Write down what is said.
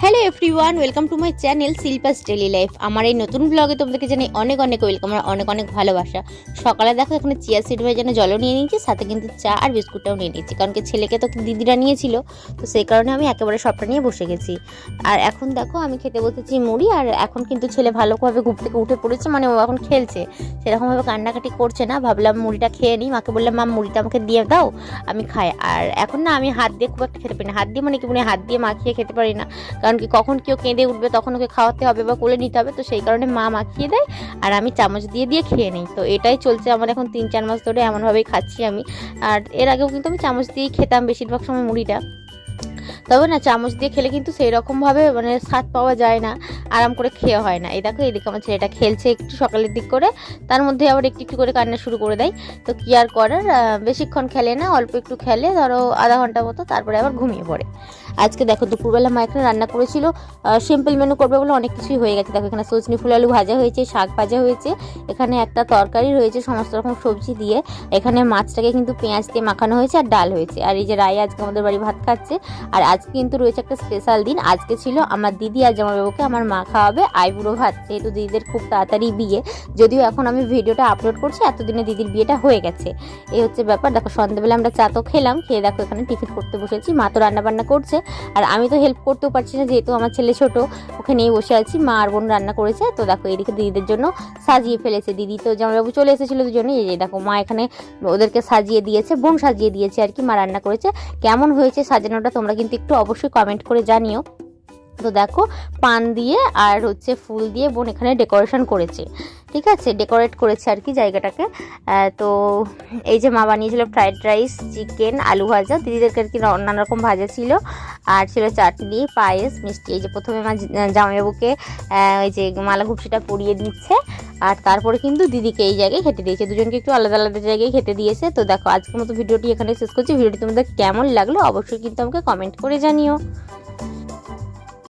Hello everyone, welcome to my channel Shilpa's daily life. আমার এই নতুন ব্লগে তোমাদেরকে জানাই অনেক অনেক ওয়েলকাম আর অনেক অনেক ভালোবাসা। সকালে দেখো এখানে চিয়া সিড হয়ে যেন জলও নিয়ে নিয়েছি, সাথে কিন্তু চা আর বিস্কুটটাও নিয়ে নিয়েছি, কারণ কি ছেলেকে তো দিদিরা নিয়েছিল, তো সেই কারণে আমি একেবারে সবটা নিয়ে বসে গেছি। আর এখন দেখো আমি খেতে বসেছি মুড়ি। আর এখন কিন্তু ছেলে ভালোভাবে ঘুম থেকে উঠে পড়েছে, মানে ও এখন খেলছে, সেরকমভাবে কান্নাকাটি করছে না। ভাবলাম মুড়িটা খেয়ে নিই, মাকে বললাম মা মুড়িটা আমাকে দিয়ে দাও, আমি খাই। আর এখন না আমি হাত দিয়ে খুব একটা খেতে পারি না, হাত দিয়ে মানে কি হাত দিয়ে মাখিয়ে খেতে পারি না, কারণ কি কখন কেউ কেঁদে উঠবে তখন ওকে খাওয়াতে হবে বা কোলে নিতে হবে, তো সেই কারণে মা মাখিয়ে দেয় আর আমি চামচ দিয়ে দিয়ে খেয়ে নিই। তো এটাই চলছে আমার এখন 3-4 মাস ধরে, এমনভাবেই খাচ্ছি আমি। আর এর আগেও কিন্তু আমি চামচ দিয়েই খেতাম বেশিরভাগ সময় মুড়িটা, তবে না চামচ দিয়ে খেলে কিন্তু সেই রকমভাবে মানে স্বাদ পাওয়া যায় না, আরাম করে খেয়ে হয় না। এই দেখো এদিকে আমার ছেলেটা খেলছে একটু সকালের দিক করে, তার মধ্যে আবার একটু একটু করে কান্না শুরু করে দেয়। তো কি আর করার, বেশিক্ষণ খেলে না, অল্প একটু খেলে, ধরো আধা ঘন্টা মতো, তারপরে আবার ঘুমিয়ে পড়ে। আজকে দেখো দুপুরবেলা মা এখানে রান্না করেছিল, সিম্পল মেনু করবে বলে অনেক কিছুই হয়ে গেছে। দেখো এখানে সজনি ফুল আলু ভাজা হয়েছে, শাক ভাজা হয়েছে, এখানে একটা তরকারি রয়েছে সমস্ত রকম সবজি দিয়ে, এখানে মাছটাকে কিন্তু পেঁয়াজ দিয়ে মাখানো হয়েছে, আর ডাল হয়েছে। আর এই যে রায় আজকে আমাদের বাড়ি ভাত খাচ্ছে। আর আজকে কিন্তু রয়েছে একটা স্পেশাল দিন, আজকে ছিল আমার দিদি আর জামাইবাবুকে আমার মা খাওয়াবে আইবুড়ো ভাত, যেহেতু দিদিদের খুব তাড়াতাড়ি বিয়ে, যদিও এখন আমি ভিডিওটা আপলোড করছি এতদিনে দিদির বিয়েটা হয়ে গেছে। এই হচ্ছে ব্যাপার। দেখো সন্ধ্যাবেলা আমরা চা তো খেলাম, খেয়ে দেখো এখানে টিফিন করতে বসেছি, মা তো রান্না বান্না করছে আর আমি তো হেল্প করতেও পারছি না, যেহেতু আমার ছেলে ছোট, ওকে নিয়ে বসে আছি। মা আর বোন রান্না করেছে। তো দেখো এদিকে দিদিদের জন্য সাজিয়ে ফেলেছে, দিদি তো জামাইবাবু চলে এসেছিলো দুজনে, এই যে দেখো মা এখানে ওদেরকে সাজিয়ে দিয়েছে, বোন সাজিয়ে দিয়েছে আর কি, মা রান্না করেছে। কেমন হয়েছে সাজানোটা তোমরা কিন্তু একটু অবশ্যই কমেন্ট করে জানিও। তো দেখো পান দিয়ে আর হচ্ছে ফুল দিয়ে বোন এখানে ডেকোরেশন করেছে, ঠিক আছে, ডেকোরেট করেছে আর কি জায়গাটাকে। তো এই যে মা বানিয়েছিল ফ্রাইড রাইস, চিকেন, আলু ভাজা, দিদিদেরকে আর কি নানা রকম ভাজা ছিল, আর ছিল চাটনি, পায়েস, মিষ্টি। এই যে প্রথমে মা জামাইবাবুকে এই যে মালা ঘুপসিটা পরিয়ে দিচ্ছে, আর তারপরে কিন্তু দিদিকে এই জায়গায় খেতে দিয়েছে, দুজনকে একটু আলাদা আলাদা জায়গায় খেতে দিয়েছে। তো দেখো আজকের মতো ভিডিওটি এখানে শেষ করছি। ভিডিওটি তোমাদের কেমন লাগলো অবশ্যই কিন্তু আমাকে কমেন্ট করে জানিও।